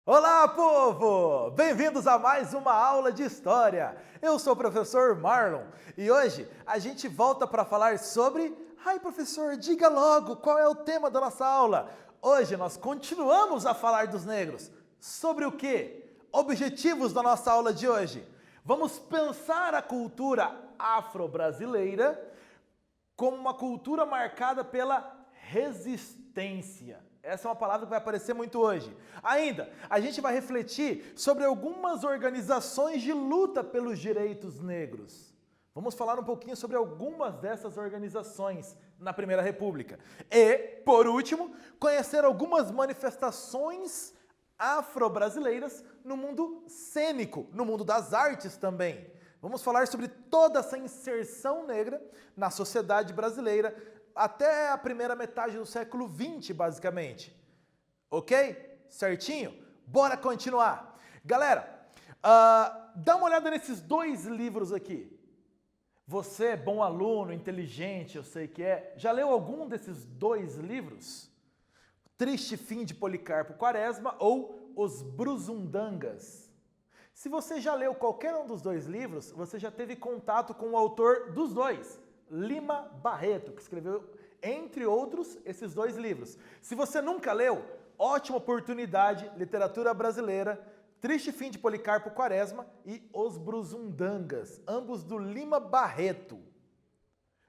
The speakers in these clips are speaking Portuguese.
Olá, povo! Bem-vindos a mais uma aula de História. Eu sou o professor Marlon e hoje a gente volta para falar sobre... Ai, professor, diga logo qual é o tema da nossa aula. Hoje nós continuamos a falar dos negros. Sobre o quê? Objetivos da nossa aula de hoje. Vamos pensar a cultura afro-brasileira como uma cultura marcada pela resistência. Essa é uma palavra que vai aparecer muito hoje. Ainda, a gente vai refletir sobre algumas organizações de luta pelos direitos negros. Vamos falar um pouquinho sobre algumas dessas organizações na Primeira República. E, por último, conhecer algumas manifestações afro-brasileiras no mundo cênico, no mundo das artes também. Vamos falar sobre toda essa inserção negra na sociedade brasileira até a primeira metade do século XX, basicamente. Ok? Certinho? Bora continuar. Galera, dá uma olhada nesses dois livros aqui. Você, bom aluno, inteligente, eu sei que é, já leu algum desses dois livros? Triste Fim de Policarpo Quaresma ou Os Brusundangas? Se você já leu qualquer um dos dois livros, você já teve contato com o autor dos dois, Lima Barreto, que escreveu, entre outros, esses dois livros. Se você nunca leu, ótima oportunidade, literatura brasileira, Triste Fim de Policarpo Quaresma e Os Brusundangas, ambos do Lima Barreto.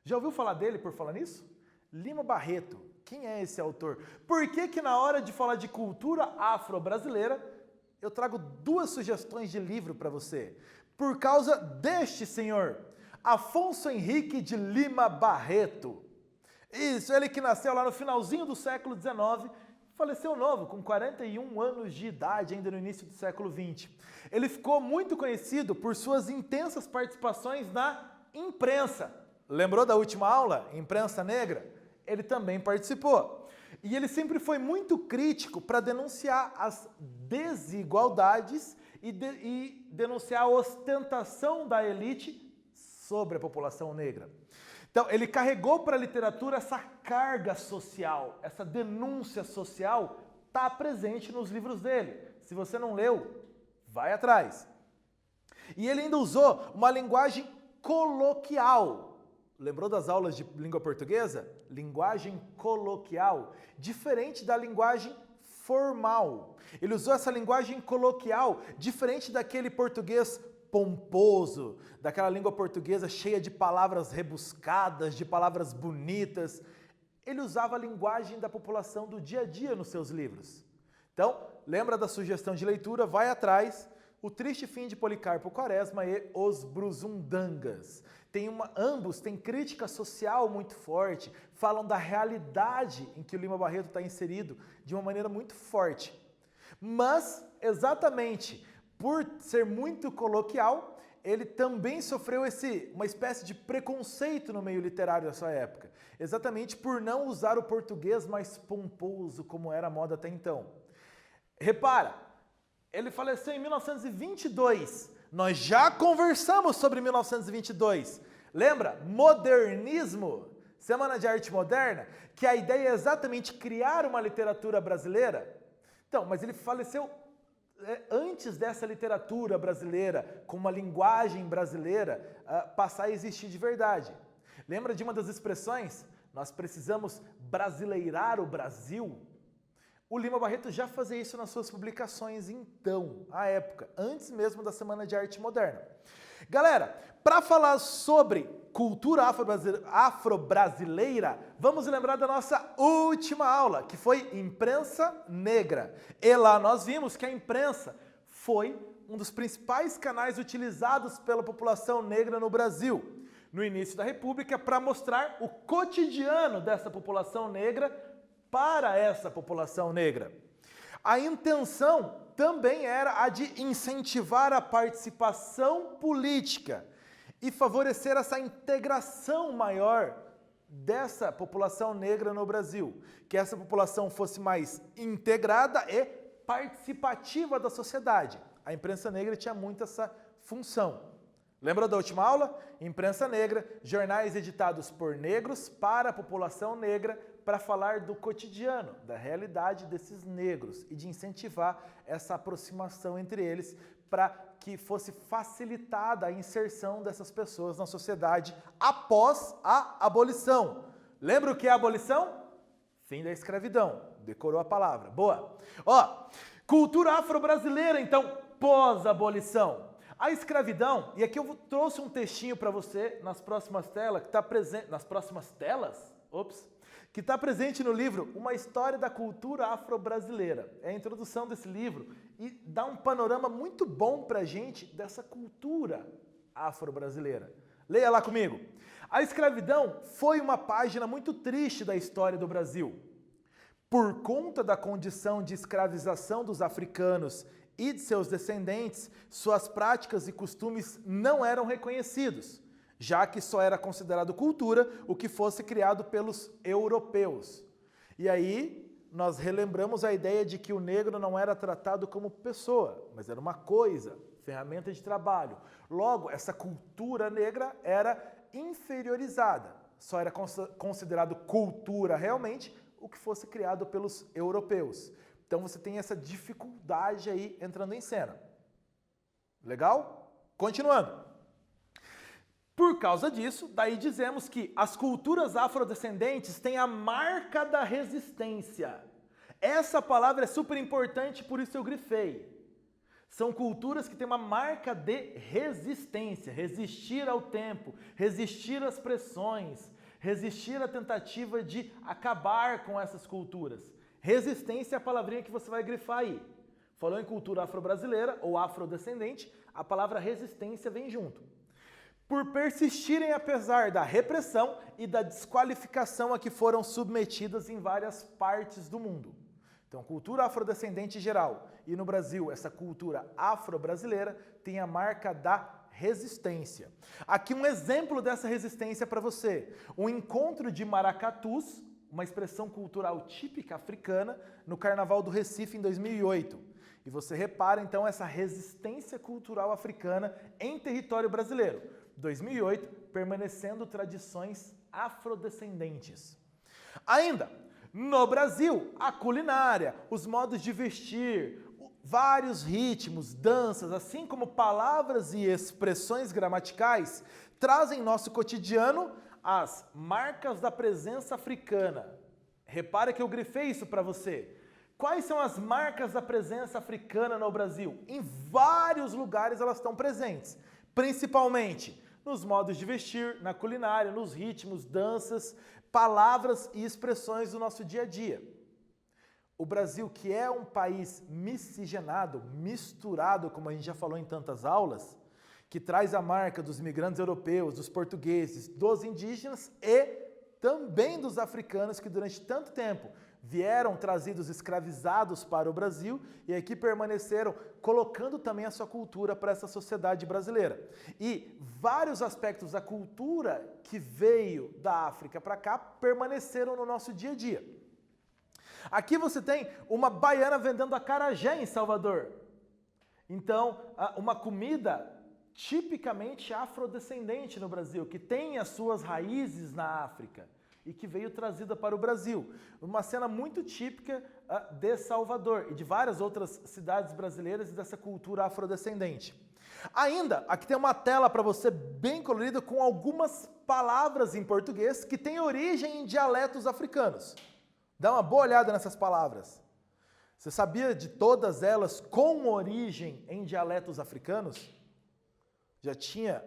Já ouviu falar dele por falar nisso? Lima Barreto, quem é esse autor? Por que que na hora de falar de cultura afro-brasileira, eu trago duas sugestões de livro para você? Por causa deste senhor, Afonso Henrique de Lima Barreto. Isso, ele que nasceu lá no finalzinho do século XIX, faleceu novo, com 41 anos de idade, ainda no início do século XX. Ele ficou muito conhecido por suas intensas participações na imprensa. Lembrou da última aula, Imprensa Negra? Ele também participou. E ele sempre foi muito crítico para denunciar as desigualdades e denunciar a ostentação da elite sobre a população negra. Então, ele carregou para a literatura essa carga social, essa denúncia social está presente nos livros dele. Se você não leu, vai atrás. E ele ainda usou uma linguagem coloquial. Lembrou das aulas de língua portuguesa? Linguagem coloquial, diferente da linguagem formal. Ele usou essa linguagem coloquial, diferente daquele português pomposo, daquela língua portuguesa cheia de palavras rebuscadas, de palavras bonitas. Ele usava a linguagem da população do dia a dia nos seus livros. Então, lembra da sugestão de leitura? Vai atrás. O Triste Fim de Policarpo Quaresma e Os Brusundangas. Ambos têm crítica social muito forte, falam da realidade em que o Lima Barreto está inserido de uma maneira muito forte. Mas, exatamente por ser muito coloquial, ele também sofreu uma espécie de preconceito no meio literário da sua época, exatamente por não usar o português mais pomposo como era a moda até então. Repara, ele faleceu em 1922, nós já conversamos sobre 1922, lembra? Modernismo, Semana de Arte Moderna, que a ideia é exatamente criar uma literatura brasileira. Então, mas ele faleceu antes dessa literatura brasileira, com uma linguagem brasileira, passar a existir de verdade. Lembra de uma das expressões? Nós precisamos brasileirar o Brasil. O Lima Barreto já fazia isso nas suas publicações então, à época, antes mesmo da Semana de Arte Moderna. Galera, para falar sobre cultura afro-brasileira, vamos lembrar da nossa última aula, que foi Imprensa Negra. E lá nós vimos que a imprensa foi um dos principais canais utilizados pela população negra no Brasil, no início da República, para mostrar o cotidiano dessa população negra para essa população negra. A intenção também era a de incentivar a participação política e favorecer essa integração maior dessa população negra no Brasil, que essa população fosse mais integrada e participativa da sociedade. A imprensa negra tinha muito essa função. Lembrou da última aula? Imprensa negra, jornais editados por negros para a população negra para falar do cotidiano, da realidade desses negros e de incentivar essa aproximação entre eles para que fosse facilitada a inserção dessas pessoas na sociedade após a abolição. Lembra o que é a abolição? Fim da escravidão. Decorou a palavra. Boa. Ó, cultura afro-brasileira, então, pós-abolição. A escravidão, e aqui eu trouxe um textinho para você nas próximas telas, que está presente, nas próximas telas? Ops! Que está presente no livro Uma História da Cultura Afro-Brasileira. É a introdução desse livro e dá um panorama muito bom para a gente dessa cultura afro-brasileira. Leia lá comigo. A escravidão foi uma página muito triste da história do Brasil. Por conta da condição de escravização dos africanos e de seus descendentes, suas práticas e costumes não eram reconhecidos, já que só era considerado cultura o que fosse criado pelos europeus. E aí, nós relembramos a ideia de que o negro não era tratado como pessoa, mas era uma coisa, ferramenta de trabalho. Logo, essa cultura negra era inferiorizada. Só era considerado cultura realmente o que fosse criado pelos europeus. Então você tem essa dificuldade aí entrando em cena. Legal? Continuando. Por causa disso, daí dizemos que as culturas afrodescendentes têm a marca da resistência. Essa palavra é super importante, por isso eu grifei. São culturas que têm uma marca de resistência, resistir ao tempo, resistir às pressões, resistir à tentativa de acabar com essas culturas. Resistência é a palavrinha que você vai grifar aí. Falou em cultura afro-brasileira ou afrodescendente, a palavra resistência vem junto. Por persistirem apesar da repressão e da desqualificação a que foram submetidas em várias partes do mundo. Então, cultura afrodescendente geral e no Brasil, essa cultura afro-brasileira tem a marca da resistência. Aqui um exemplo dessa resistência para você. Um encontro de maracatus, uma expressão cultural típica africana, no Carnaval do Recife em 2008. E você repara então essa resistência cultural africana em território brasileiro. 2008, permanecendo tradições afrodescendentes. Ainda, no Brasil, a culinária, os modos de vestir, vários ritmos, danças, assim como palavras e expressões gramaticais, trazem em nosso cotidiano as marcas da presença africana. Repara que eu grifei isso para você. Quais são as marcas da presença africana no Brasil? Em vários lugares elas estão presentes, principalmente nos modos de vestir, na culinária, nos ritmos, danças, palavras e expressões do nosso dia a dia. O Brasil, que é um país miscigenado, misturado, como a gente já falou em tantas aulas, que traz a marca dos imigrantes europeus, dos portugueses, dos indígenas e também dos africanos que durante tanto tempo vieram trazidos escravizados para o Brasil e aqui permaneceram colocando também a sua cultura para essa sociedade brasileira. E vários aspectos da cultura que veio da África para cá permaneceram no nosso dia a dia. Aqui você tem uma baiana vendendo acarajé em Salvador. Então, uma comida tipicamente afrodescendente no Brasil, que tem as suas raízes na África e que veio trazida para o Brasil. Uma cena muito típica de Salvador e de várias outras cidades brasileiras e dessa cultura afrodescendente. Ainda, aqui tem uma tela para você bem colorida com algumas palavras em português que têm origem em dialetos africanos. Dá uma boa olhada nessas palavras. Você sabia de todas elas com origem em dialetos africanos? Já tinha,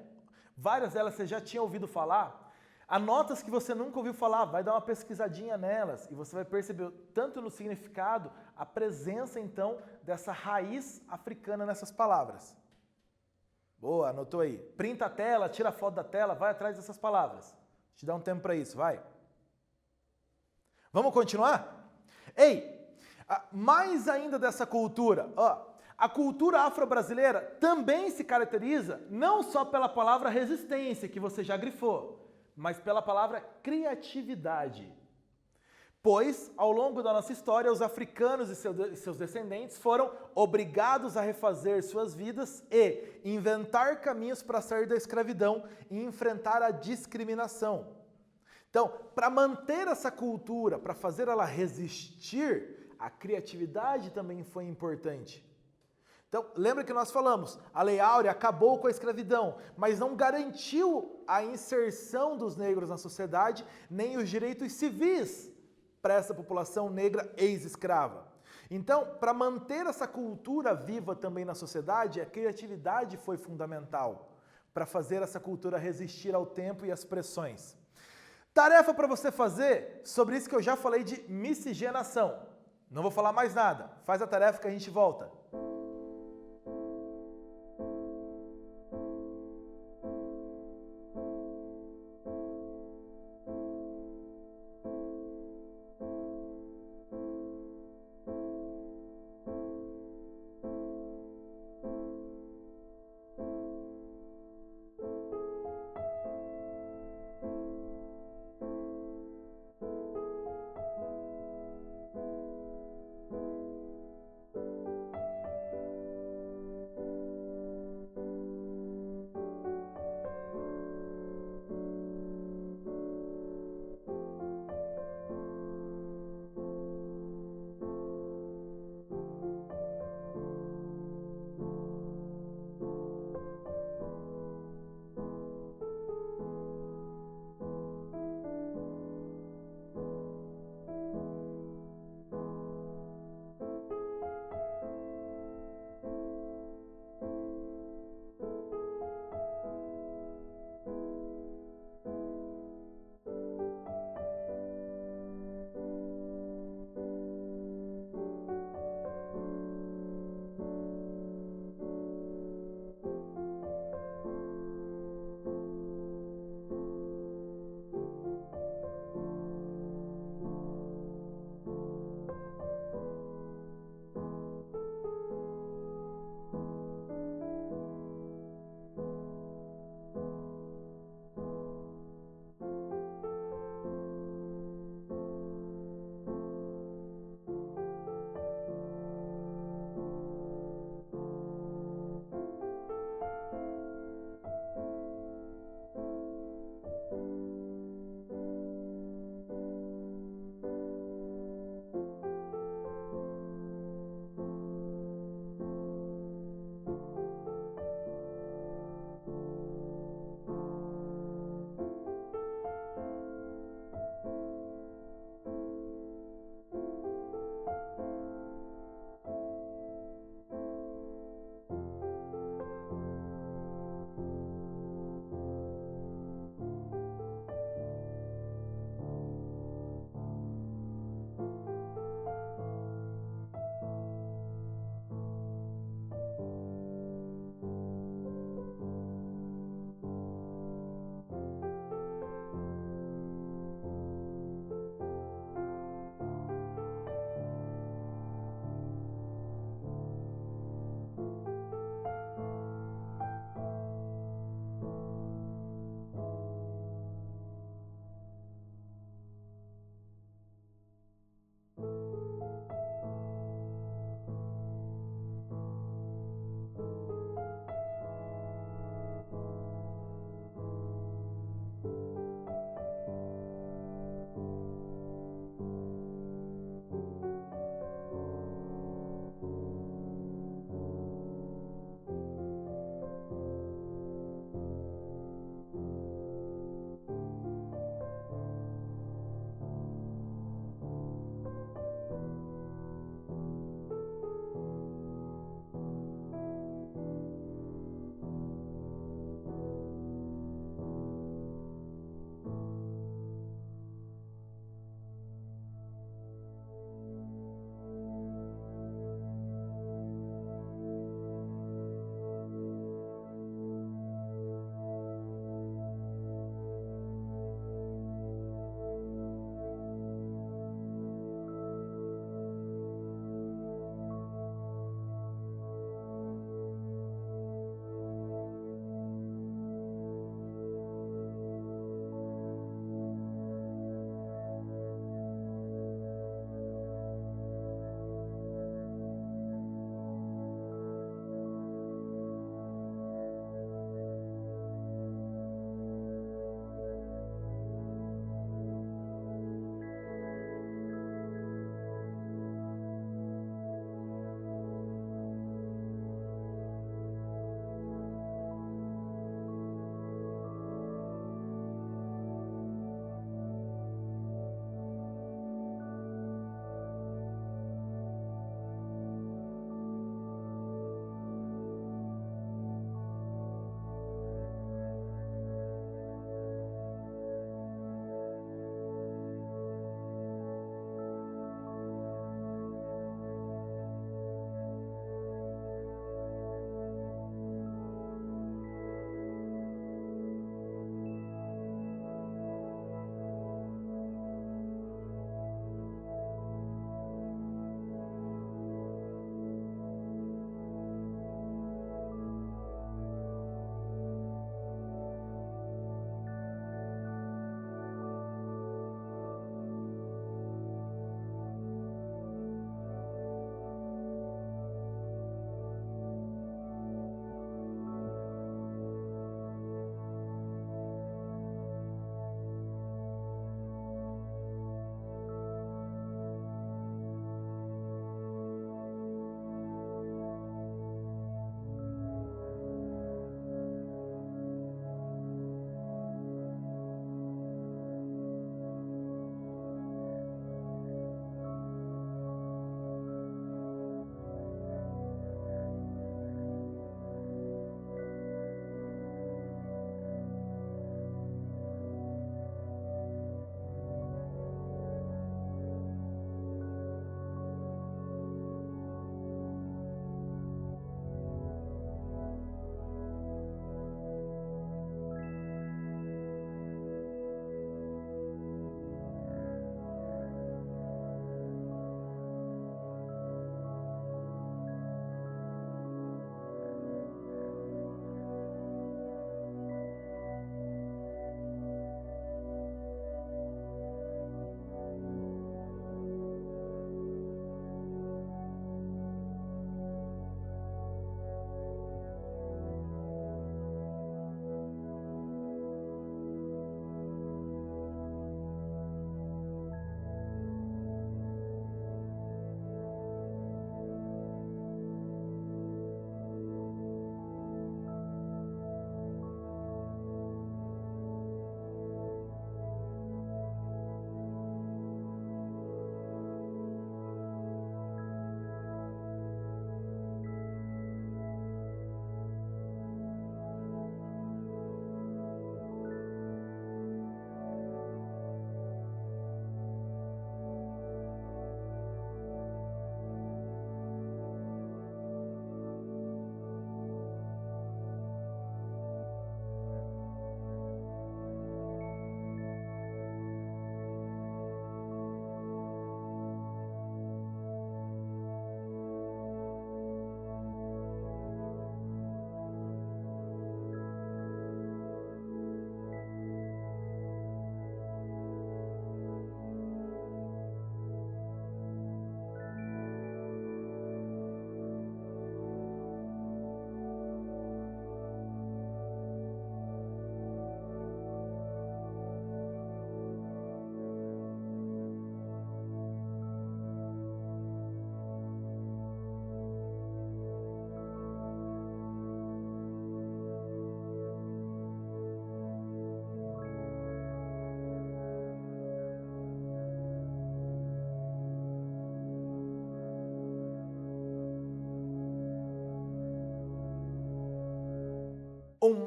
várias delas você já tinha ouvido falar? Há notas que você nunca ouviu falar, vai dar uma pesquisadinha nelas e você vai perceber tanto no significado, a presença então dessa raiz africana nessas palavras. Boa, anotou aí. Printa a tela, tira a foto da tela, vai atrás dessas palavras. Te dá um tempo para isso, vai. Vamos continuar? Ei, mais ainda dessa cultura, ó. A cultura afro-brasileira também se caracteriza não só pela palavra resistência, que você já grifou, mas pela palavra criatividade. Pois, ao longo da nossa história, os africanos e seus descendentes foram obrigados a refazer suas vidas e inventar caminhos para sair da escravidão e enfrentar a discriminação. Então, para manter essa cultura, para fazer ela resistir, a criatividade também foi importante. Então, lembra que nós falamos, a Lei Áurea acabou com a escravidão, mas não garantiu a inserção dos negros na sociedade, nem os direitos civis para essa população negra ex-escrava. Então, para manter essa cultura viva também na sociedade, a criatividade foi fundamental para fazer essa cultura resistir ao tempo e às pressões. Tarefa para você fazer sobre isso que eu já falei de miscigenação. Não vou falar mais nada. Faz a tarefa que a gente volta.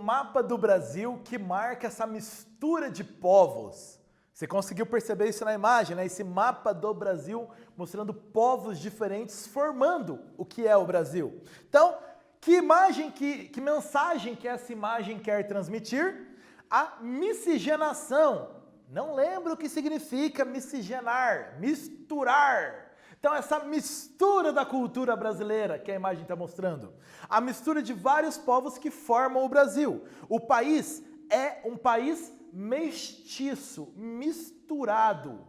mapa do Brasil que marca essa mistura de povos. Você conseguiu perceber isso na imagem, né? Esse mapa do Brasil mostrando povos diferentes formando o que é o Brasil. Então, que mensagem que essa imagem quer transmitir? A miscigenação. Não lembro o que significa miscigenar, misturar. Então, essa mistura da cultura brasileira que a imagem está mostrando. A mistura de vários povos que formam o Brasil. O país é um país mestiço, misturado,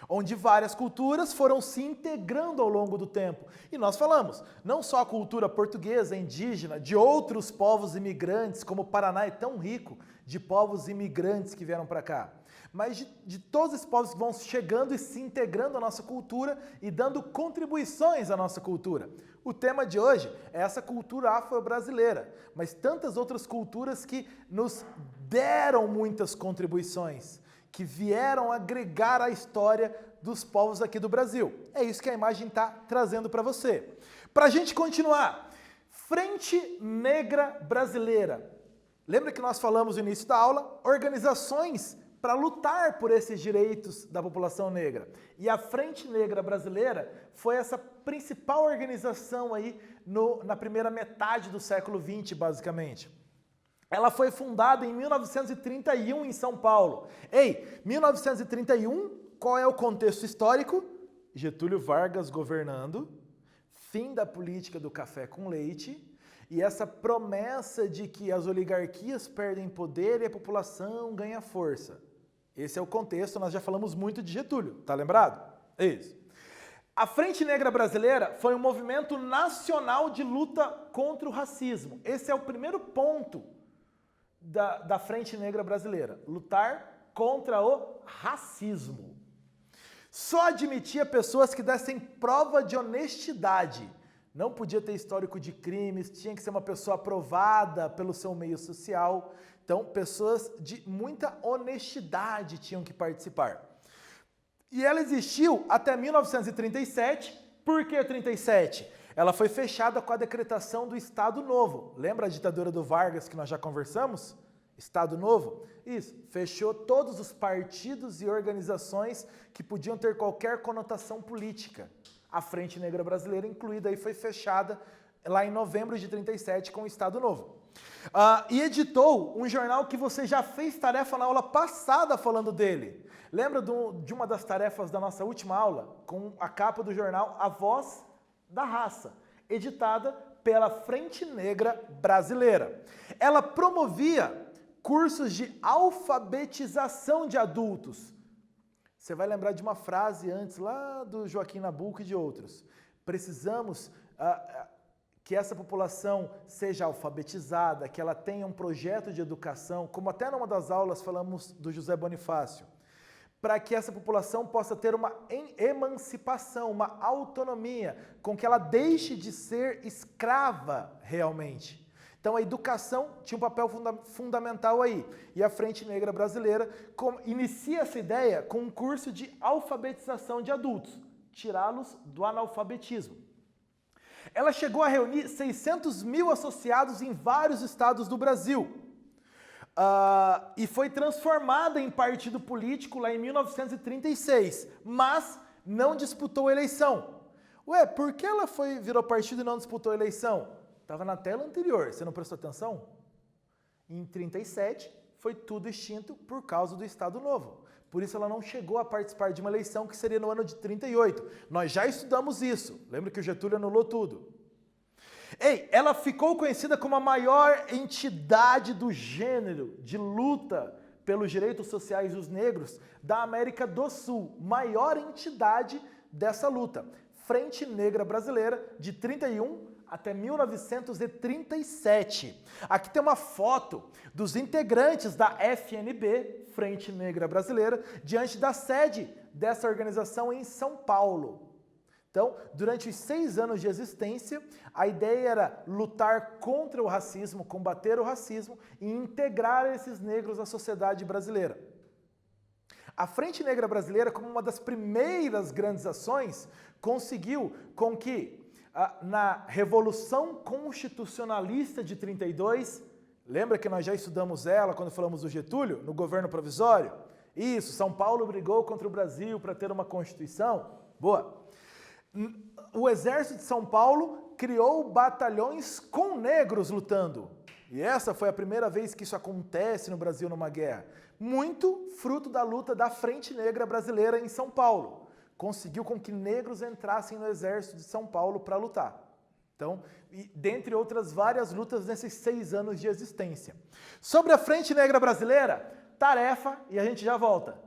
onde várias culturas foram se integrando ao longo do tempo. E nós falamos, não só a cultura portuguesa, indígena, de outros povos imigrantes, como o Paraná é tão rico de povos imigrantes que vieram para cá, mas de todos esses povos que vão chegando e se integrando à nossa cultura e dando contribuições à nossa cultura. O tema de hoje é essa cultura afro-brasileira, mas tantas outras culturas que nos deram muitas contribuições, que vieram agregar à história dos povos aqui do Brasil. É isso que a imagem está trazendo para você. Para a gente continuar, Frente Negra Brasileira. Lembra que nós falamos no início da aula? Organizações para lutar por esses direitos da população negra. E a Frente Negra Brasileira foi essa principal organização aí na primeira metade do século XX, basicamente. Ela foi fundada em 1931 em São Paulo. 1931, qual é o contexto histórico? Getúlio Vargas governando, fim da política do café com leite, e essa promessa de que as oligarquias perdem poder e a população ganha força. Esse é o contexto, nós já falamos muito de Getúlio, tá lembrado? É isso. A Frente Negra Brasileira foi um movimento nacional de luta contra o racismo. Esse é o primeiro ponto da Frente Negra Brasileira, lutar contra o racismo. Só admitia pessoas que dessem prova de honestidade. Não podia ter histórico de crimes, tinha que ser uma pessoa aprovada pelo seu meio social. Então, pessoas de muita honestidade tinham que participar. E ela existiu até 1937. Por que 37? Ela foi fechada com a decretação do Estado Novo. Lembra a ditadura do Vargas que nós já conversamos? Estado Novo? Isso, fechou todos os partidos e organizações que podiam ter qualquer conotação política. A Frente Negra Brasileira incluída aí foi fechada lá em novembro de 37 com o Estado Novo. E editou um jornal que você já fez tarefa na aula passada falando dele. Lembra de uma das tarefas da nossa última aula? Com a capa do jornal A Voz da Raça, editada pela Frente Negra Brasileira. Ela promovia cursos de alfabetização de adultos. Você vai lembrar de uma frase antes, lá do Joaquim Nabuco e de outros. Precisamos que essa população seja alfabetizada, que ela tenha um projeto de educação, como até numa das aulas falamos do José Bonifácio, para que essa população possa ter uma emancipação, uma autonomia, com que ela deixe de ser escrava realmente. Então a educação tinha um papel fundamental aí. E a Frente Negra Brasileira inicia essa ideia com um curso de alfabetização de adultos, tirá-los do analfabetismo. Ela chegou a reunir 600 mil associados em vários estados do Brasil. E foi transformada em partido político lá em 1936, mas não disputou eleição. Ué, por que ela virou partido e não disputou eleição? Estava na tela anterior, você não prestou atenção? Em 37 foi tudo extinto por causa do Estado Novo. Por isso ela não chegou a participar de uma eleição que seria no ano de 38. Nós já estudamos isso. Lembra que o Getúlio anulou tudo. Ela ficou conhecida como a maior entidade do gênero de luta pelos direitos sociais dos negros da América do Sul. Maior entidade dessa luta. Frente Negra Brasileira, de 31 até 1937. Aqui tem uma foto dos integrantes da FNB, Frente Negra Brasileira, diante da sede dessa organização em São Paulo. Então, durante os 6 anos de existência, a ideia era lutar contra o racismo, combater o racismo e integrar esses negros à sociedade brasileira. A Frente Negra Brasileira, como uma das primeiras grandes ações, conseguiu com que na Revolução Constitucionalista de 32, Lembra que nós já estudamos ela quando falamos do Getúlio, no governo provisório? Isso, São Paulo brigou contra o Brasil para ter uma Constituição? Boa. O Exército de São Paulo criou batalhões com negros lutando. E essa foi a primeira vez que isso acontece no Brasil numa guerra. Muito fruto da luta da Frente Negra Brasileira em São Paulo. Conseguiu com que negros entrassem no Exército de São Paulo para lutar. Então, dentre outras várias lutas nesses 6 anos de existência. Sobre a Frente Negra Brasileira, tarefa e a gente já volta.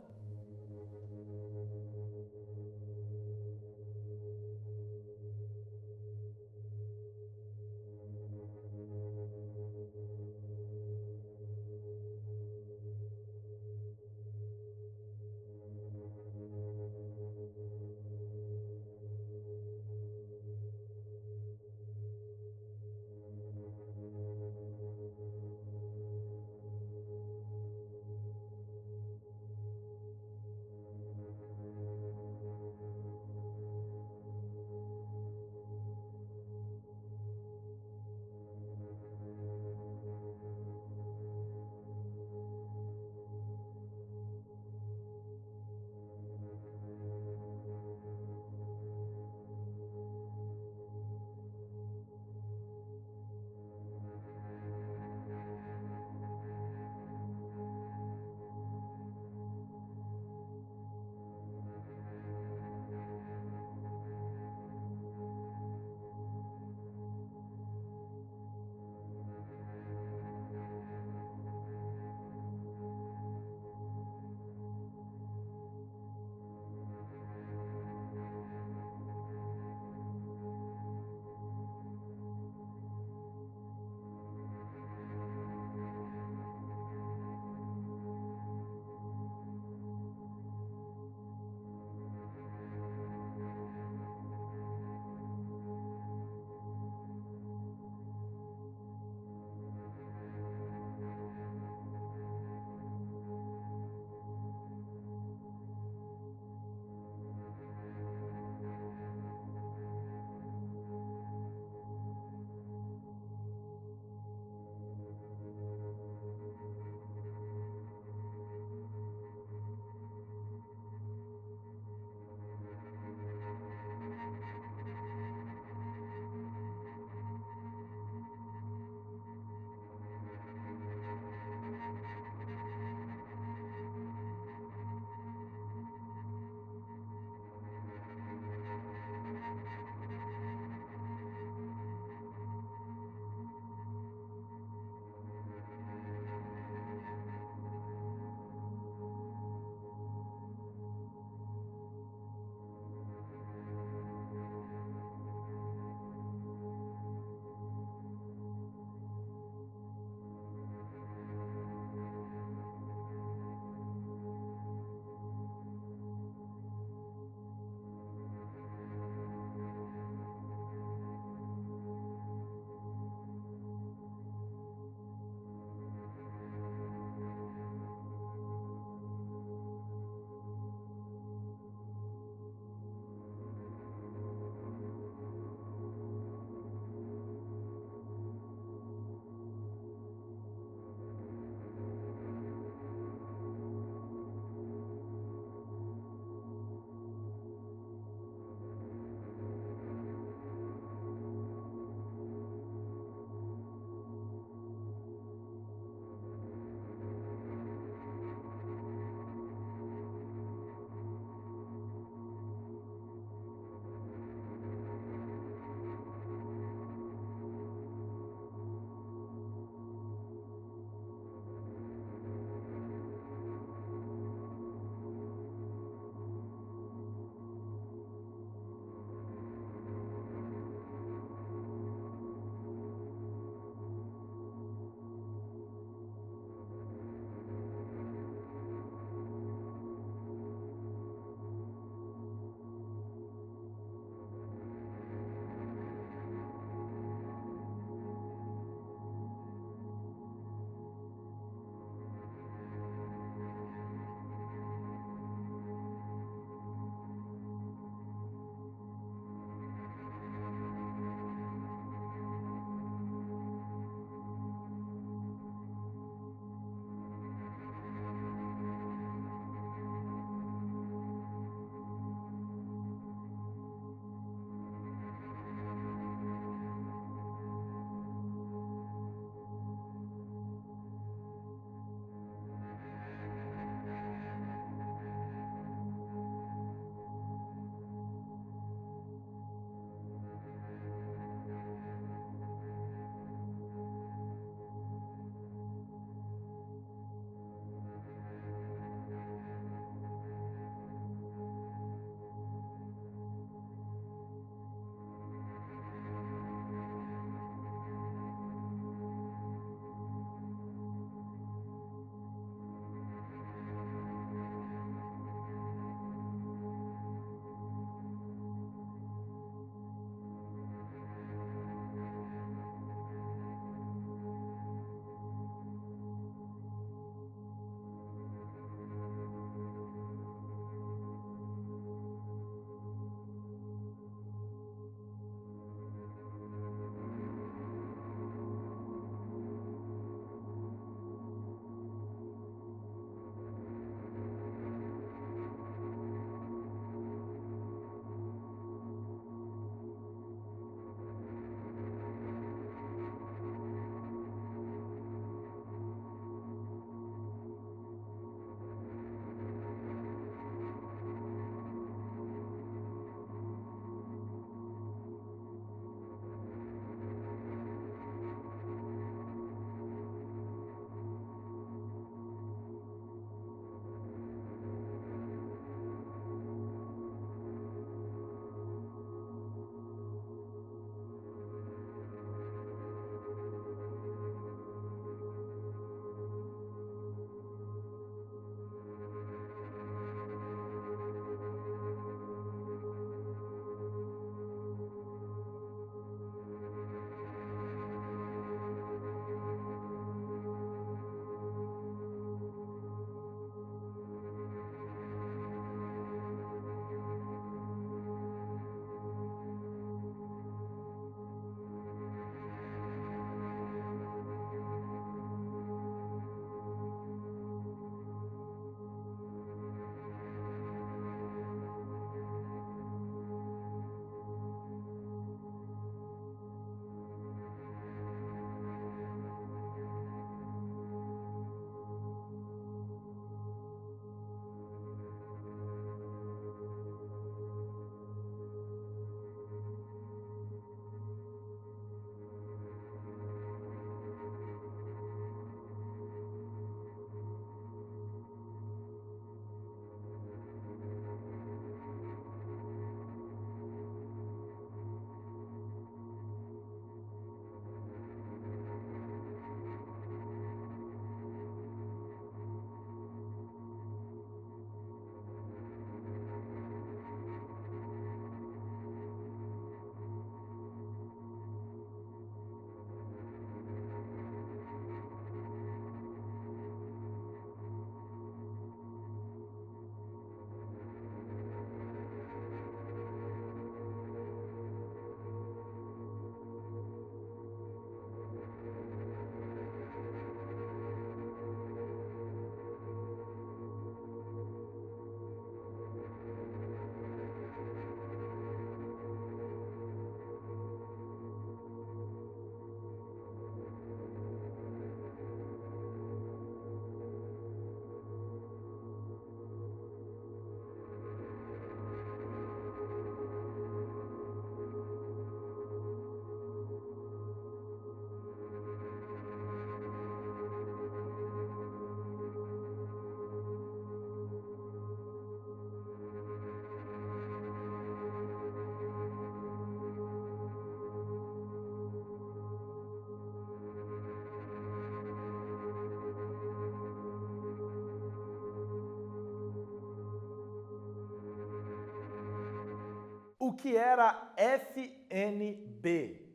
o que era a FNB?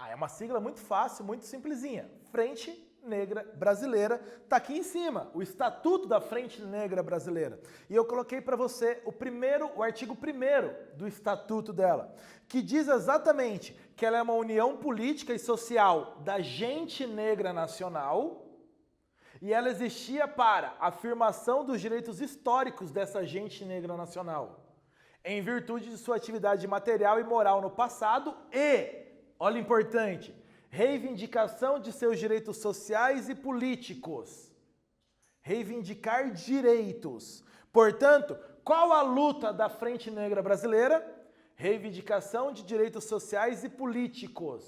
É uma sigla muito fácil, muito simplesinha. Frente Negra Brasileira, tá aqui em cima, o Estatuto da Frente Negra Brasileira. E eu coloquei para você o artigo 1º do Estatuto dela, que diz exatamente que ela é uma união política e social da gente negra nacional, e ela existia para afirmação dos direitos históricos dessa gente negra nacional, em virtude de sua atividade material e moral no passado e, olha importante, reivindicação de seus direitos sociais e políticos. Reivindicar direitos. Portanto, qual a luta da Frente Negra Brasileira? Reivindicação de direitos sociais e políticos.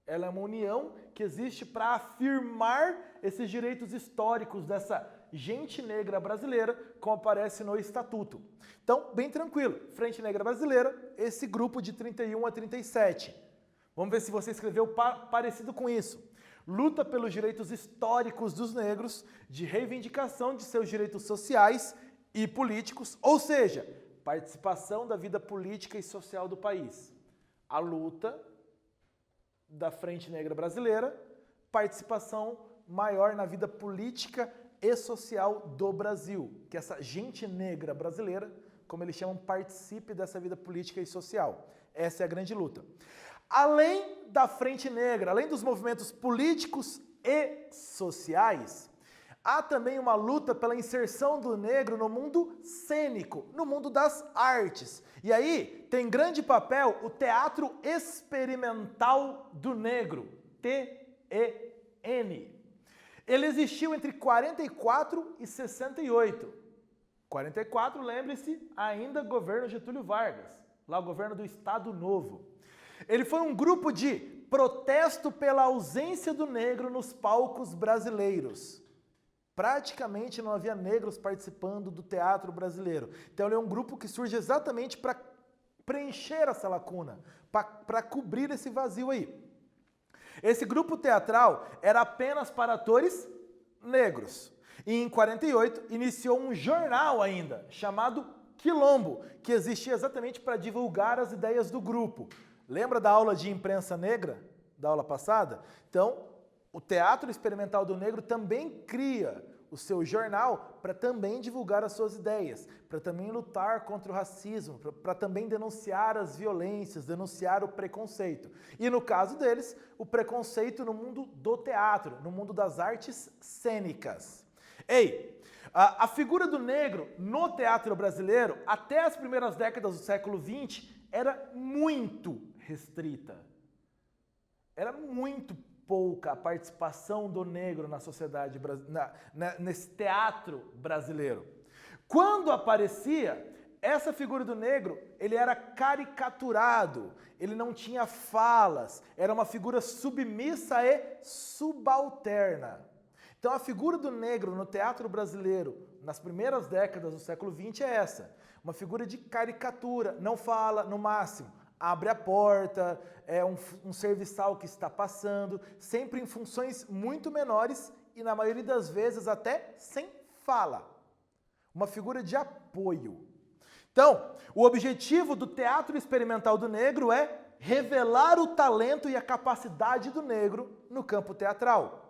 Ela é uma união que existe para afirmar esses direitos históricos dessa gente negra brasileira, como aparece no Estatuto. Então, bem tranquilo, Frente Negra Brasileira, esse grupo de 31 a 37. Vamos ver se você escreveu parecido com isso. Luta pelos direitos históricos dos negros, de reivindicação de seus direitos sociais e políticos, ou seja, participação da vida política e social do país. A luta da Frente Negra Brasileira, participação maior na vida política e social do Brasil. Que essa gente negra brasileira, como eles chamam, participe dessa vida política e social. Essa é a grande luta. Além da Frente Negra, além dos movimentos políticos e sociais, há também uma luta pela inserção do negro no mundo cênico, no mundo das artes. E aí tem grande papel o Teatro Experimental do Negro, TEN. Ele existiu entre 44 e 68. 44, lembre-se, ainda governo Getúlio Vargas, lá o governo do Estado Novo. Ele foi um grupo de protesto pela ausência do negro nos palcos brasileiros. Praticamente não havia negros participando do teatro brasileiro. Então ele é um grupo que surge exatamente para preencher essa lacuna, para cobrir esse vazio aí. Esse grupo teatral era apenas para atores negros. E em 48 iniciou um jornal ainda, chamado Quilombo, que existia exatamente para divulgar as ideias do grupo. Lembra da aula de imprensa negra, da aula passada? Então, o Teatro Experimental do Negro também cria o seu jornal para também divulgar as suas ideias, para também lutar contra o racismo, para também denunciar as violências, denunciar o preconceito. E no caso deles, o preconceito no mundo do teatro, no mundo das artes cênicas. A figura do negro no teatro brasileiro, até as primeiras décadas do século XX, era muito restrita. Era muito pouca a participação do negro na sociedade, nesse teatro brasileiro. Quando aparecia, essa figura do negro, ele era caricaturado, ele não tinha falas, era uma figura submissa e subalterna. Então a figura do negro no teatro brasileiro, nas primeiras décadas do século XX, é essa. Uma figura de caricatura, não fala no máximo, abre a porta, é um serviçal que está passando, sempre em funções muito menores e na maioria das vezes até sem fala. Uma figura de apoio. Então, o objetivo do Teatro Experimental do Negro é revelar o talento e a capacidade do negro no campo teatral.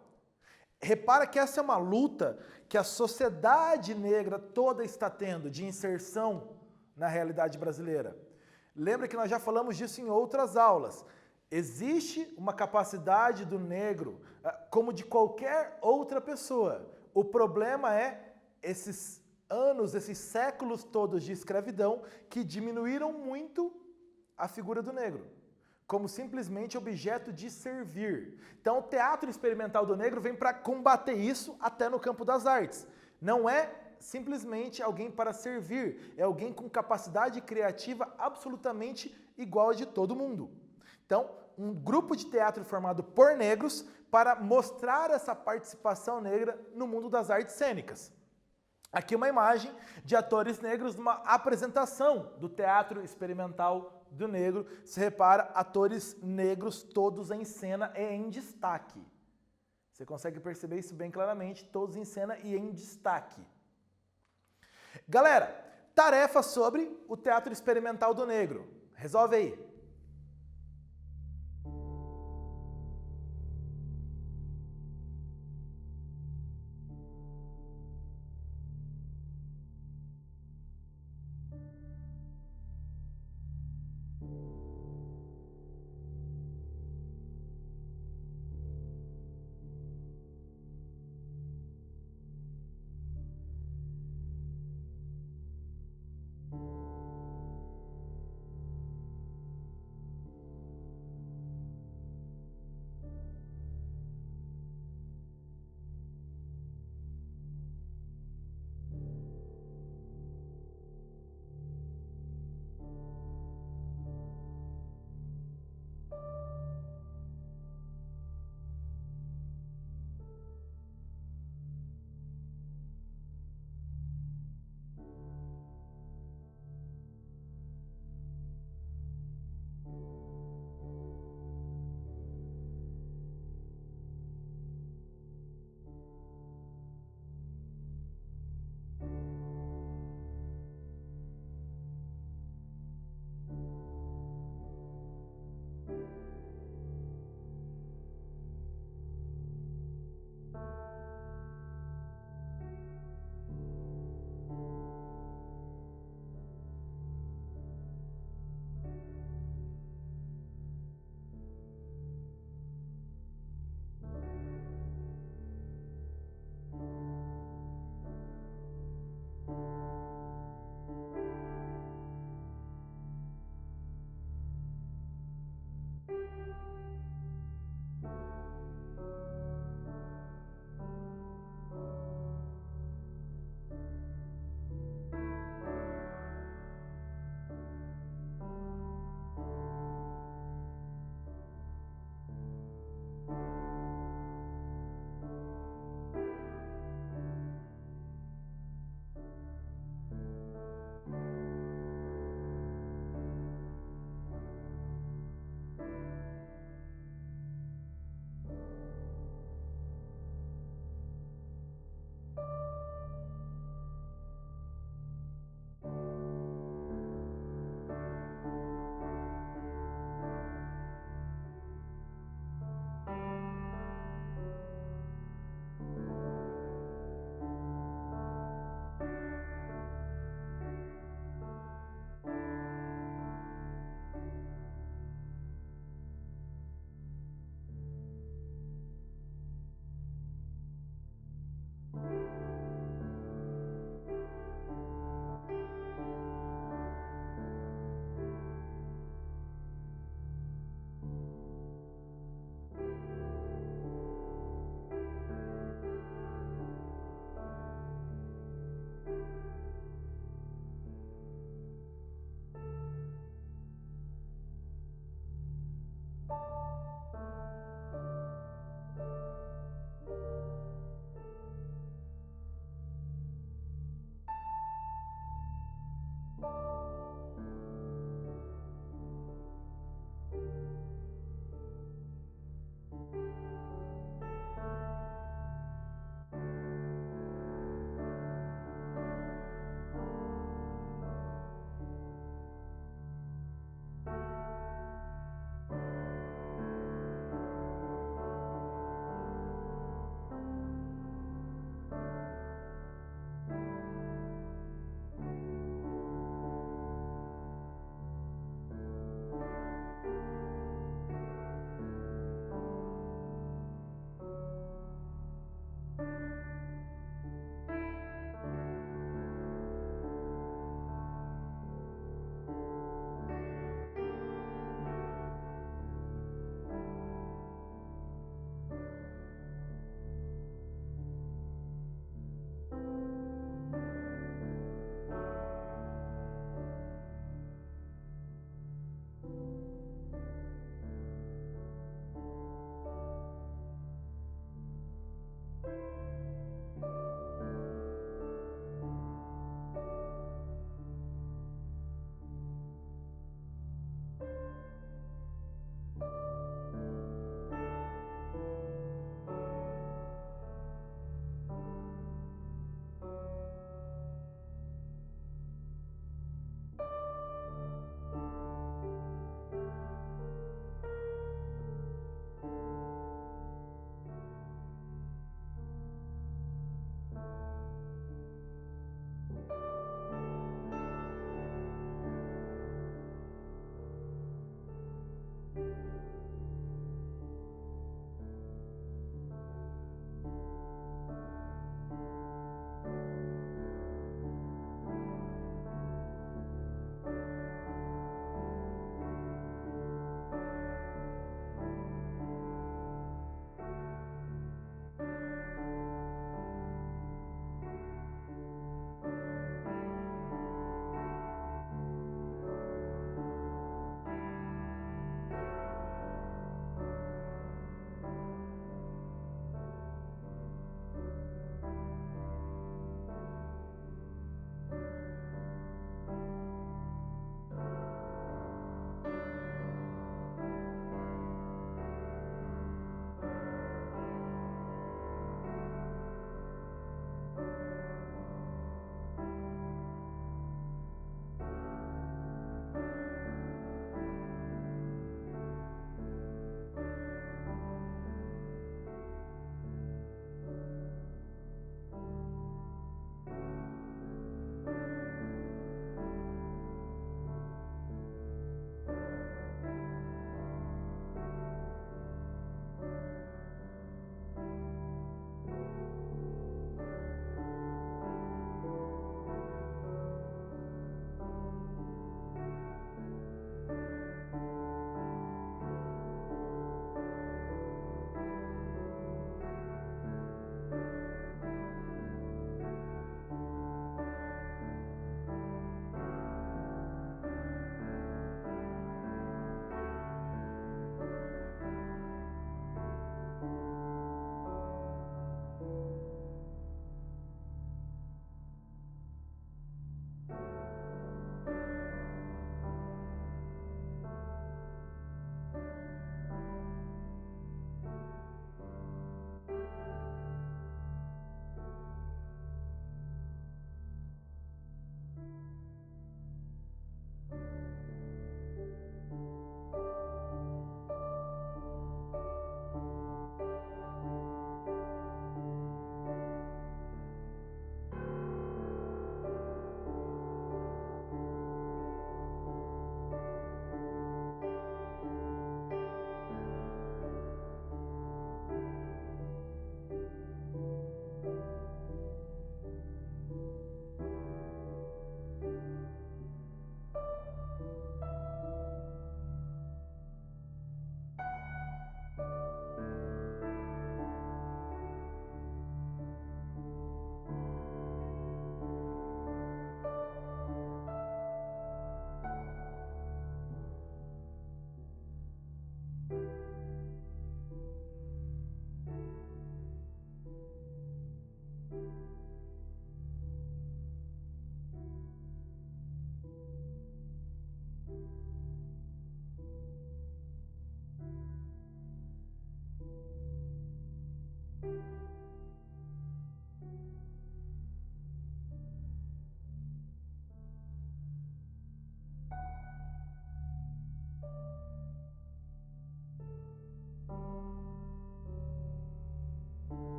Repara que essa é uma luta que a sociedade negra toda está tendo de inserção na realidade brasileira. Lembra que nós já falamos disso em outras aulas. Existe uma capacidade do negro, como de qualquer outra pessoa. O problema é esses anos, esses séculos todos de escravidão que diminuíram muito a figura do negro, como simplesmente objeto de servir. Então o Teatro Experimental do Negro vem para combater isso até no campo das artes. Não é simplesmente alguém para servir, é alguém com capacidade criativa absolutamente igual a de todo mundo. Então, um grupo de teatro formado por negros para mostrar essa participação negra no mundo das artes cênicas. Aqui uma imagem de atores negros numa apresentação do Teatro Experimental do Negro. Se repara, atores negros todos em cena e em destaque. Você consegue perceber isso bem claramente, todos em cena e em destaque. Galera, tarefa sobre o Teatro Experimental do Negro. Resolve aí.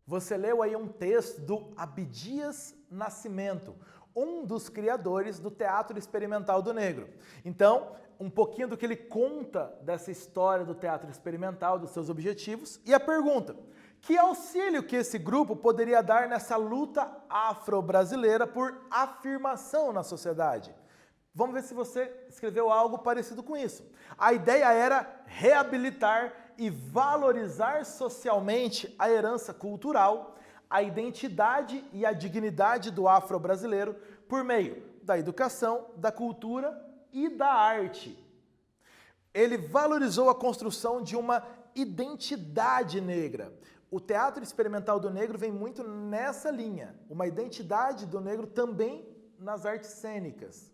Você leu aí um texto do Abdias Nascimento, um dos criadores do Teatro Experimental do Negro. Então, um pouquinho do que ele conta dessa história do teatro experimental, dos seus objetivos, e a pergunta: que auxílio que esse grupo poderia dar nessa luta afro-brasileira por afirmação na sociedade? Vamos ver se você escreveu algo parecido com isso. A ideia era reabilitar e valorizar socialmente a herança cultural, a identidade e a dignidade do afro-brasileiro por meio da educação, da cultura e da arte. Ele valorizou a construção de uma identidade negra. O teatro experimental do negro vem muito nessa linha, uma identidade do negro também nas artes cênicas.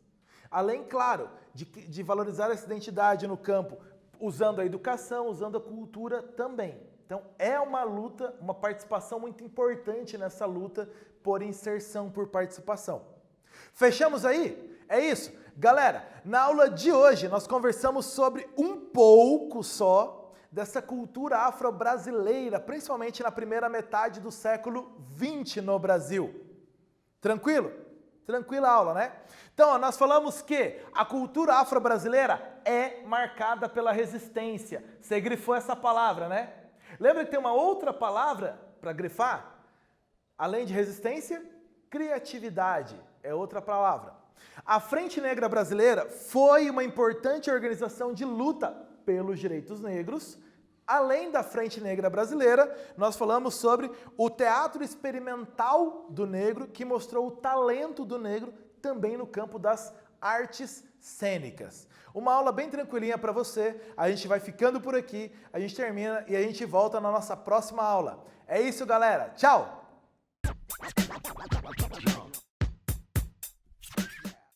Além, claro, de valorizar essa identidade no campo, usando a educação, usando a cultura também. Então, é uma luta, uma participação muito importante nessa luta por inserção, por participação. Fechamos aí? É isso? Galera, na aula de hoje nós conversamos sobre um pouco só dessa cultura afro-brasileira, principalmente na primeira metade do século XX no Brasil. Tranquilo? Tranquila aula, né? Então, ó, nós falamos que a cultura afro-brasileira é marcada pela resistência. Você grifou essa palavra, né? Lembra que tem uma outra palavra para grifar? Além de resistência, criatividade é outra palavra. A Frente Negra Brasileira foi uma importante organização de luta pelos direitos negros. Além da Frente Negra Brasileira, nós falamos sobre o Teatro Experimental do Negro, que mostrou o talento do negro também no campo das artes cênicas. Uma aula bem tranquilinha para você, a gente vai ficando por aqui, a gente termina e a gente volta na nossa próxima aula. É isso, galera. Tchau!